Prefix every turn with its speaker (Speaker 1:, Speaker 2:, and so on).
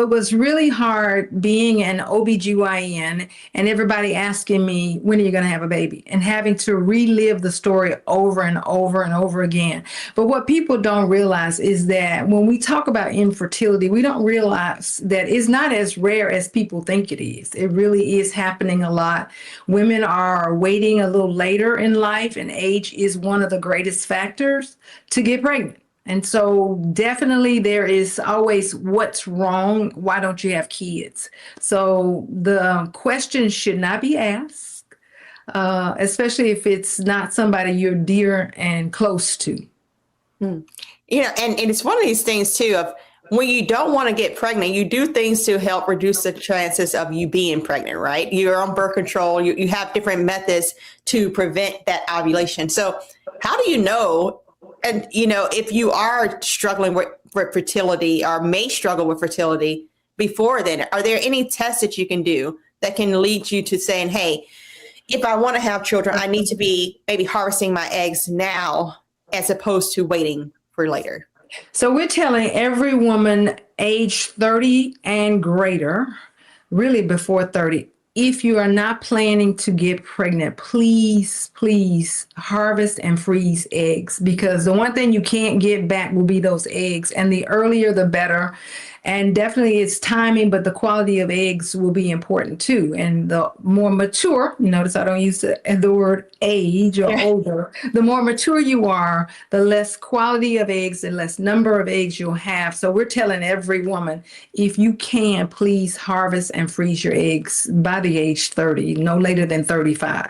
Speaker 1: it was really hard being an OBGYN and everybody asking me, when are you going to have a baby? And having to relive the story over and over and over again. But what people don't realize is that when we talk about infertility, we don't realize that it's not as rare as people think it is. It really is happening a lot. Women are waiting a little later in life, and age is one of the greatest factors to get pregnant. And so definitely there is always what's wrong? Why don't you have kids? So the question should not be asked, especially if it's not somebody you're dear and close to.
Speaker 2: And it's one of these things too of when you don't want to get pregnant, you do things to help reduce the chances of you being pregnant, right? You're on birth control. You have different methods to prevent that ovulation. So how do you know? And, if you are struggling with fertility or may struggle with fertility before then, are there any tests that you can do that can lead you to saying, hey, if I want to have children, I need to be maybe harvesting my eggs now as opposed to waiting for later?
Speaker 1: So we're telling every woman age 30 and greater, really before 30, if you are not planning to get pregnant, please, please harvest and freeze eggs, because the one thing you can't get back will be those eggs. And the earlier, the better. And definitely it's timing, but the quality of eggs will be important too. And the more mature, notice I don't use the word age or older, the more mature you are, the less quality of eggs, the less number of eggs you'll have. So we're telling every woman, if you can, please harvest and freeze your eggs by the age 30, no later than 35.